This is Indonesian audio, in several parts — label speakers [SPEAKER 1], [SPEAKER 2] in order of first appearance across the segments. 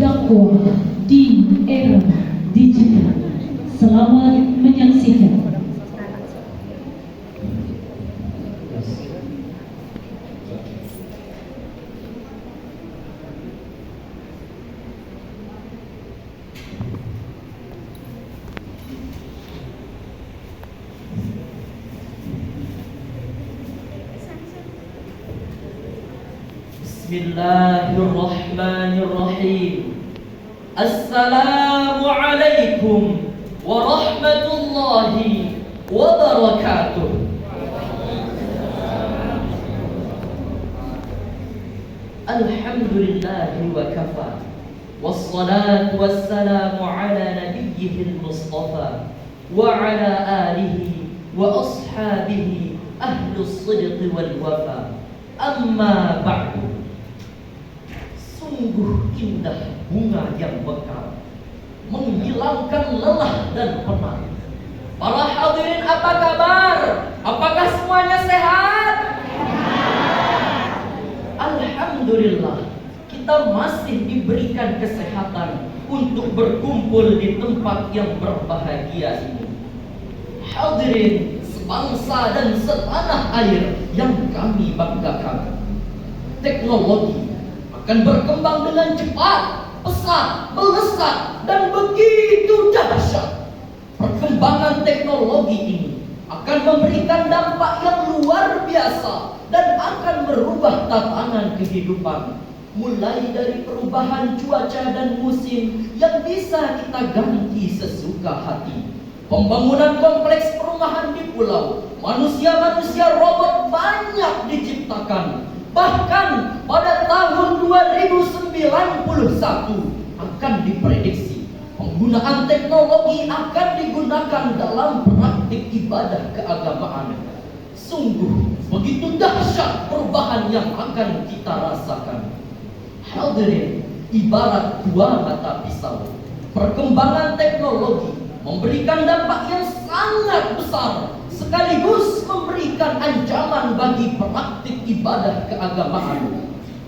[SPEAKER 1] dakwah di era digital. Selamat menyaksikan.
[SPEAKER 2] Bismillahirrahmanirrahim. Assalamualaikum warahmatullahi wabarakatuh. Alhamdulillahi wa kafa. Wassalatu wassalamu ala nabiyyihil mustafa wa ala alihi wa ashabihi ahlus sidqi wal wafa. Amma ba'du. Sungguh indah bunga yang mekar, menghilangkan lelah dan penat. Para hadirin, apa kabar? Apakah semuanya sehat? Alhamdulillah, kita masih diberikan kesehatan untuk berkumpul di tempat yang berbahagia ini. Hadirin sebangsa dan setanah air yang kami banggakan, teknologi akan berkembang dengan cepat, pesat, melesat, dan begitu dahsyat. Perkembangan teknologi ini akan memberikan dampak yang luar biasa dan akan merubah tatanan kehidupan, mulai dari perubahan cuaca dan musim yang bisa kita ganti sesuka hati, pembangunan kompleks perumahan di pulau, manusia-manusia robot banyak diciptakan. Bahkan pada tahun 2091 akan diprediksi penggunaan teknologi akan digunakan dalam praktik ibadah keagamaan. Sungguh begitu dahsyat perubahan yang akan kita rasakan. Hadirin, ibarat dua mata pisau, perkembangan teknologi memberikan dampak yang sangat besar, sekaligus memberikan ancaman bagi praktik ibadah keagamaan.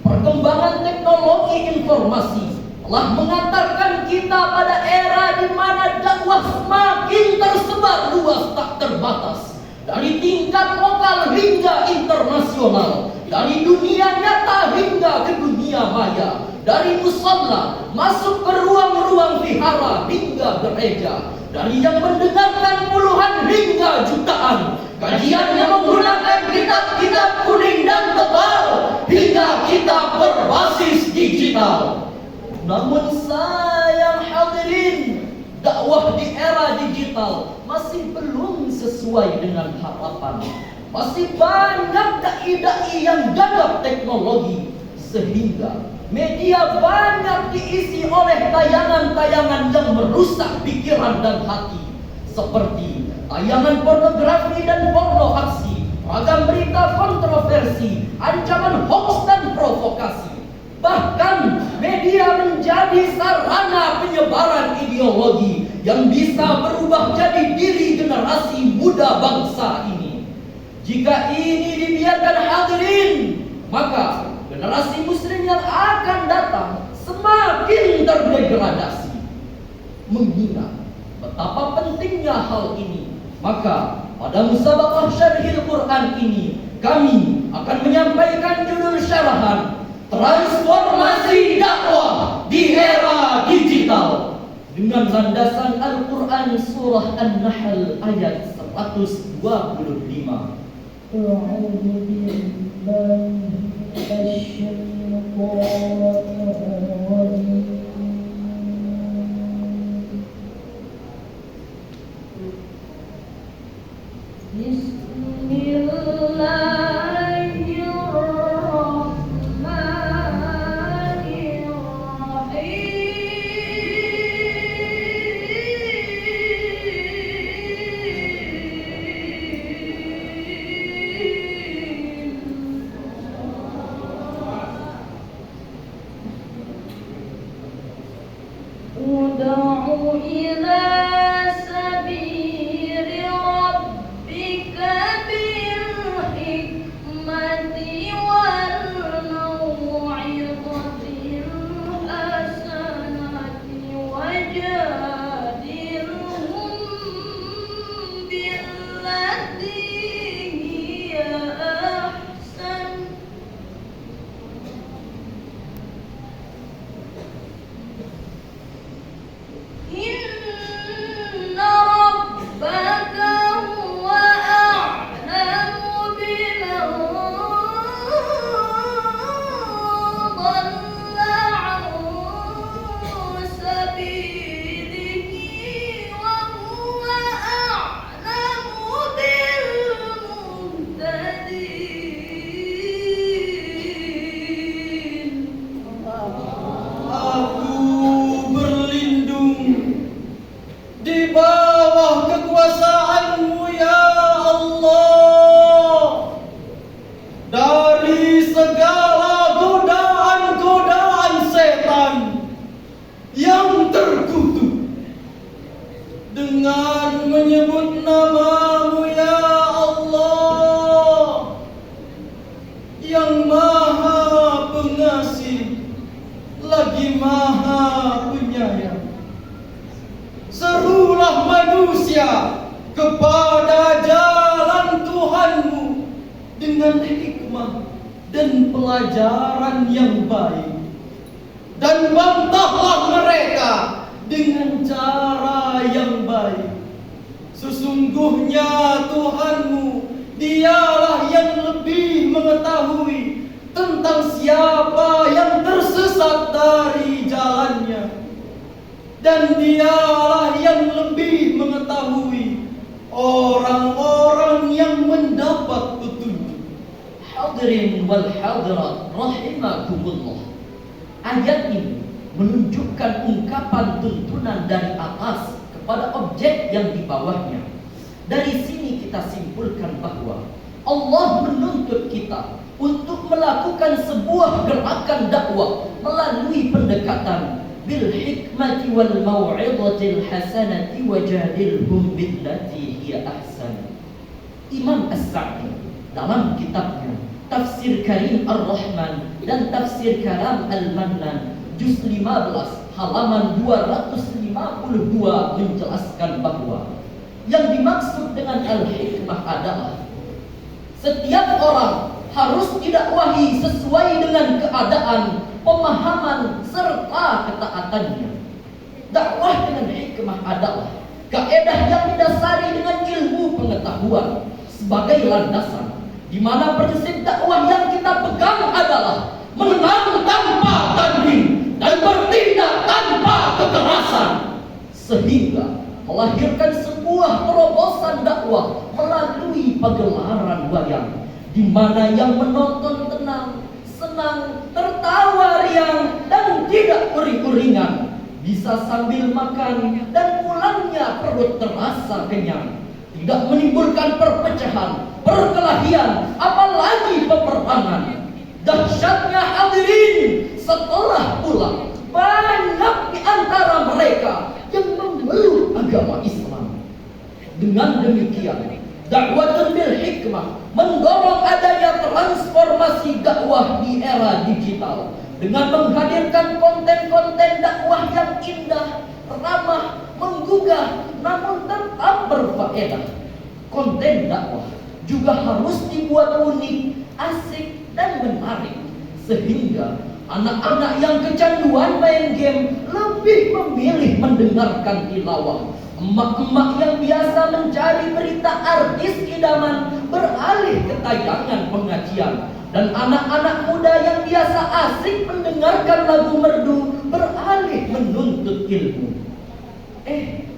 [SPEAKER 2] Perkembangan teknologi informasi telah mengantarkan kita pada era di mana dakwah semakin tersebar luas tak terbatas, dari tingkat lokal hingga internasional, dari dunia nyata hingga ke dunia maya, dari musalla masuk ke ruang-ruang vihara hingga gereja, dari yang mendengarkan puluhan hingga jutaan, kajian yang menggunakan kitab-kitab kuning dan tebal, hingga kitab berbasis digital. Namun sayang hadirin, dakwah di era digital masih belum sesuai dengan harapan. Masih banyak dai-dai yang gagap teknologi, sehingga media banyak diisi oleh tayangan-tayangan yang merusak pikiran dan hati, seperti tayangan pornografi dan porno aksi, ragam berita kontroversi, ancaman hoax dan provokasi. Bahkan media menjadi sarana penyebaran ideologi yang bisa berubah jadi diri generasi muda bangsa ini. Jika ini dibiarkan hadirin, maka generasi muslim yang akan datang semakin terdegradasi. Mengingat betapa pentingnya hal ini, maka pada musabaqah syarhil Quran ini kami akan menyampaikan judul syarahan Transformasi Dakwah di Era Digital dengan landasan Al-Quran Surah An-Nahl ayat 125.
[SPEAKER 3] lagi Maha Penyayang. Serulah manusia kepada jalan Tuhanmu dengan hikmah dan pelajaran yang baik, dan bantahlah mereka dengan cara yang baik. Sesungguhnya Tuhanmu dialah yang lebih mengetahui tentang siapa yang tersesat dari jalannya, dan dialah yang lebih mengetahui orang-orang yang mendapat petunjuk.
[SPEAKER 2] Hadirin wal hadirat rahimakumullah. Ayat ini menunjukkan ungkapan tuntunan dari atas kepada objek yang di bawahnya. Dari sini kita simpulkan bahwa Allah menuntut kita untuk melakukan sebuah gerakan dakwah melalui pendekatan bil hikmati wal mau'izatil hasanati wajadilhum billati hiya ahsan. Imam As-Sa'di dalam kitabnya Tafsir Karim Ar-Rahman dan Tafsir Kalam Al-Mannan juz 15 halaman 252 menjelaskan bahwa yang dimaksud dengan al-hikmah adalah setiap orang harus didakwahi sesuai dengan keadaan, pemahaman serta ketaatannya. Dakwah dengan hikmah adalah kaidah yang didasari dengan ilmu pengetahuan sebagai landasan, di mana prinsip dakwah yang kita pegang adalah menang tanpa tanding dan bertindak tanpa kekerasan, sehingga melahirkan sebuah terobosan dakwah melalui pagelaran wayang, di mana yang menonton tenang, senang, tertawa riang dan tidak uring-uringan, bisa sambil makan dan pulangnya perut terasa kenyang, tidak menimbulkan perpecahan, perkelahian, apalagi peperangan. Dahsyatnya hadirin, setelah pulang banyak di antara mereka yang memeluk agama Islam. Dengan demikian, dakwah bil hikmah mendorong adanya transformasi dakwah di era digital dengan menghadirkan konten-konten dakwah yang indah, ramah, menggugah, namun tetap berfaedah. Konten dakwah juga harus dibuat unik, asik, dan menarik, sehingga anak-anak yang kecanduan main game lebih memilih mendengarkan tilawah. Emak-emak yang biasa mencari berita artis idaman beralih ke tayangan pengajian, dan anak-anak muda yang biasa asik mendengarkan lagu merdu beralih menuntut ilmu.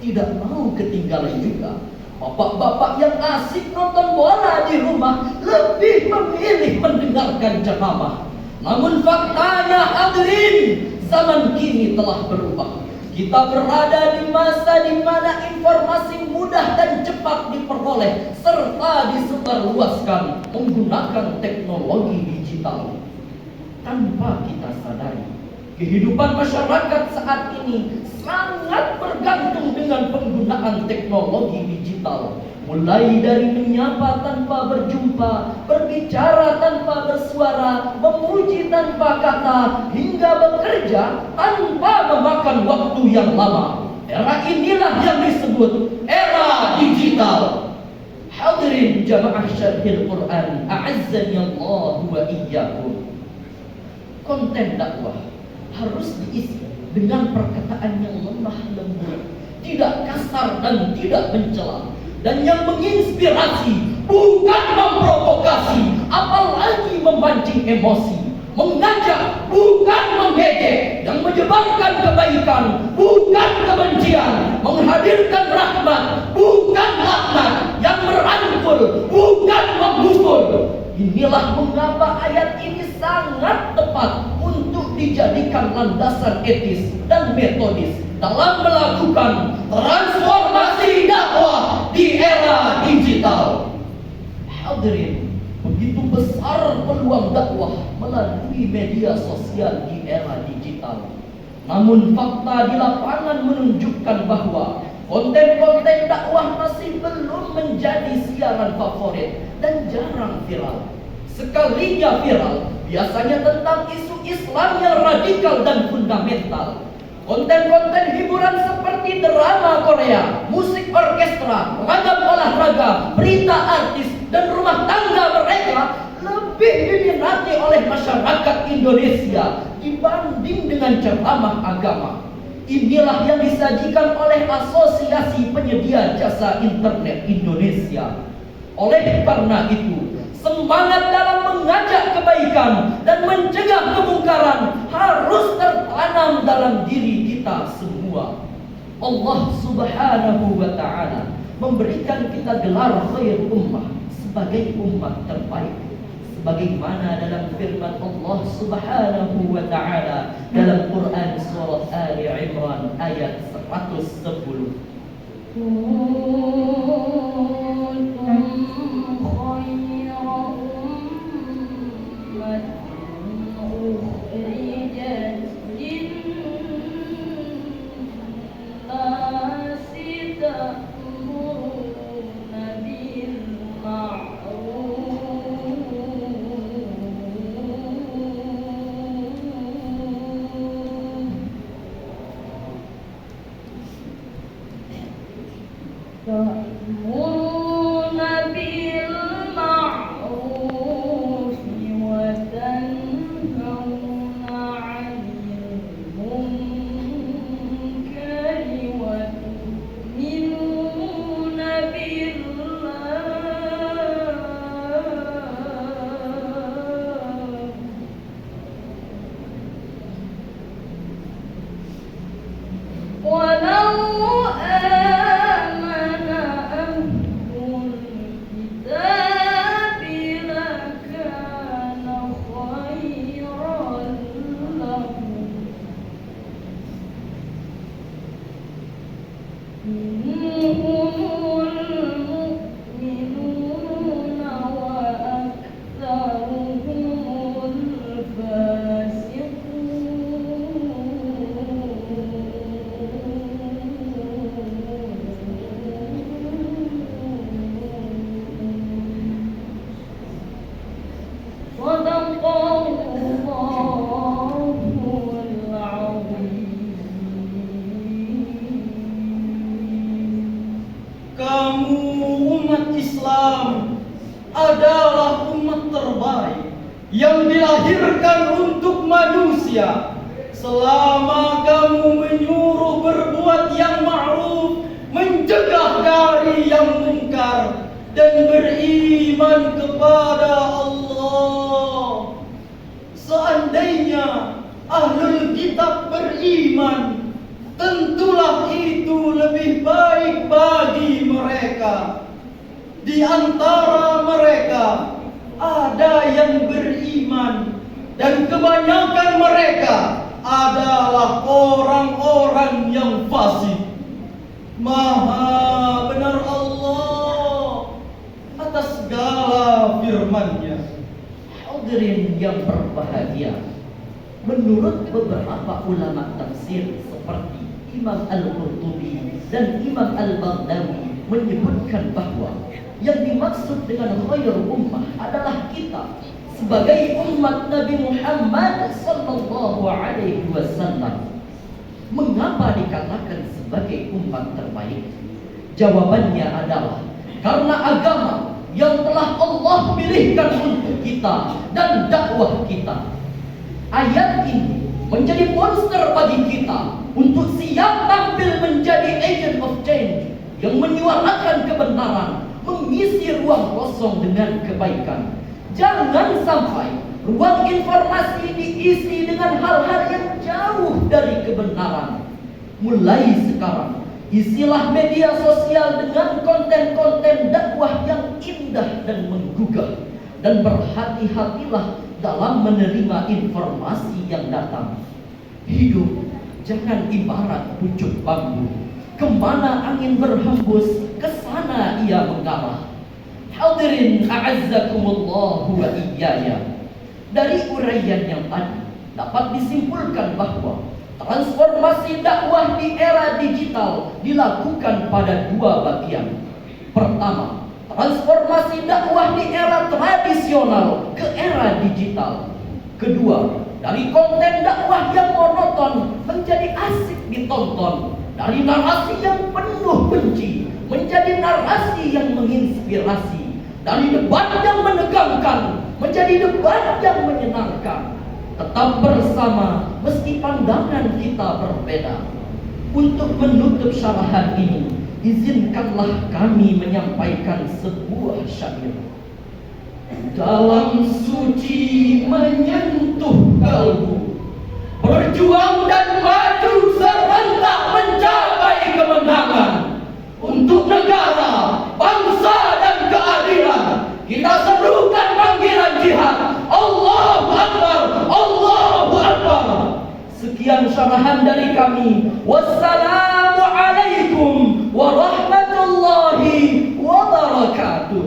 [SPEAKER 2] Tidak mau ketinggalan juga bapak-bapak yang asik nonton bola di rumah lebih memilih mendengarkan ceramah. Namun faktanya hadirin, zaman kini telah berubah. Kita berada di masa di mana informasi mudah dan cepat diperoleh serta disebarluaskan menggunakan teknologi digital. Tanpa kita sadari, kehidupan masyarakat saat ini sangat bergantung dengan penggunaan teknologi digital. Mulai dari menyapa tanpa berjumpa, berbicara tanpa bersuara, memuji tanpa kata, hingga bekerja tanpa memakan waktu yang lama. Era inilah yang disebut era digital. Hadirin jamaah syarhil Quran, a'azzani Allah wa iyyakum. Konten dakwah harus diisi dengan perkataan yang lemah lembut, tidak kasar dan tidak mencela, dan yang menginspirasi, bukan memprovokasi, apalagi memancing emosi, mengajak, bukan mengejek, yang menyebarkan kebaikan, bukan kebencian, menghadirkan rahmat, bukan laknat, yang merangkul, bukan memukul. Inilah mengapa ayat ini sangat tepat untuk dijadikan landasan etis dan metodis dalam melakukan transformasi dakwah di era digital. Hadirin, begitu besar peluang dakwah melalui media sosial di era digital. Namun fakta di lapangan menunjukkan bahwa konten-konten dakwah masih belum menjadi siaran favorit dan jarang viral. Sekalinya viral, biasanya tentang isu Islam yang radikal dan fundamental. Konten-konten hiburan seperti drama Korea, musik orkestra, ragam olahraga, berita artis, dan rumah tangga mereka lebih diminati oleh masyarakat Indonesia dibanding dengan ceramah agama. Inilah yang disajikan oleh Asosiasi Penyedia Jasa Internet Indonesia. Oleh karena itu, semangat dalam mengajak kebaikan dan mencegah kemungkaran harus tertanam dalam diri kita semua. Allah Subhanahu wa Ta'ala memberikan kita gelar khair ummah sebagai umat terbaik, sebagaimana dalam firman Allah Subhanahu wa Ta'ala dalam Quran surah Ali Imran ayat 110.
[SPEAKER 4] تأمرون بالمعروف وتنهون عن المنكر وتؤمنون بالله ولو
[SPEAKER 3] Kamu umat Islam adalah umat terbaik yang dilahirkan untuk manusia. Selama kamu menyuruh berbuat yang ma'ruf, mencegah dari yang mungkar, dan beriman kepada Allah. Seandainya ahlul kitab beriman, tentulah itu lebih baik bagi mereka. Di antara mereka ada yang beriman, dan kebanyakan mereka adalah orang-orang yang fasik. Maha benar Allah atas segala firman-Nya.
[SPEAKER 2] Hadirin yang berbahagia, menurut beberapa ulama tafsir seperti Imam Al-Qurtubi dan Imam Al-Baghdadi menyebutkan bahwa yang dimaksud dengan khair ummah adalah kita sebagai umat Nabi Muhammad sallallahu alaihi wasallam. Mengapa dikatakan sebagai umat terbaik? Jawabannya adalah karena agama yang telah Allah pilihkan untuk kita dan dakwah kita. Ayat ini menjadi monster bagi kita untuk siap tampil menjadi agent of change yang menyuarakan kebenaran, mengisi ruang kosong dengan kebaikan. Jangan sampai ruang informasi diisi dengan hal-hal yang jauh dari kebenaran. Mulai sekarang, isilah media sosial dengan konten-konten dakwah yang indah dan menggugah, dan berhati-hatilah dalam menerima informasi yang datang. Hidup jangan ibarat pucuk bambu, kemana angin berhembus, kesana ia mengarah. Hadirin a'azzakumullah wa iyaya. Dari uraian yang tadi dapat disimpulkan bahwa transformasi dakwah di era digital dilakukan pada dua bagian. Pertama, Transformasi dakwah di era tradisional ke era digital. Kedua, dari konten dakwah yang monoton menjadi asik ditonton. Dari narasi yang penuh benci menjadi narasi yang menginspirasi. Dari debat yang menegangkan menjadi debat yang menyenangkan. Tetap bersama meski pandangan kita berbeda. Untuk menutup syarahan ini, izinkanlah kami menyampaikan sebuah syair. Dalam suci menyentuh kalbu, berjuang dan maju serentak mencapai kemenangan. Untuk negara, bangsa dan keadilan, kita serukan panggilan jihad. Allahu Akbar, Allahu Akbar. Sekian syarahan dari kami. Wassalamualaikum warahmatullahi wabarakatuh.